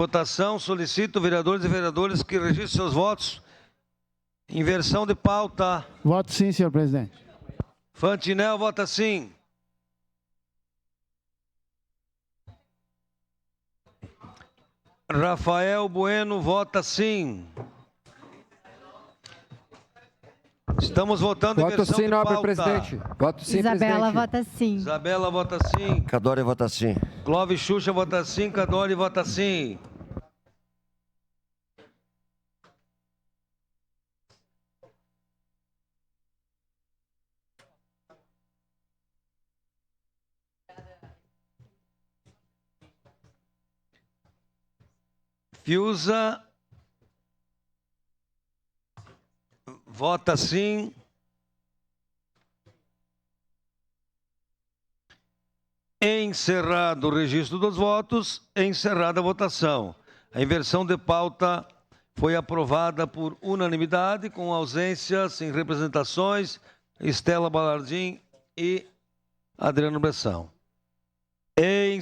Votação, solicito vereadores e vereadoras que registrem seus votos. Inversão de pauta. Voto sim, senhor presidente. Fantinel vota sim. Rafael Bueno vota sim. Estamos votando Voto inversão sim, de nobre pauta. presidente. Voto sim, Isabela presidente. vota sim. Isabela vota sim. Cadore vota sim. Clóvis Xuxa vota sim. Cadore vota sim. Fiuza vota sim. Encerrado o registro dos votos, encerrada a votação. A inversão de pauta foi aprovada por unanimidade, com ausências em representações, Estela Balardim e Adriano Bressão. Em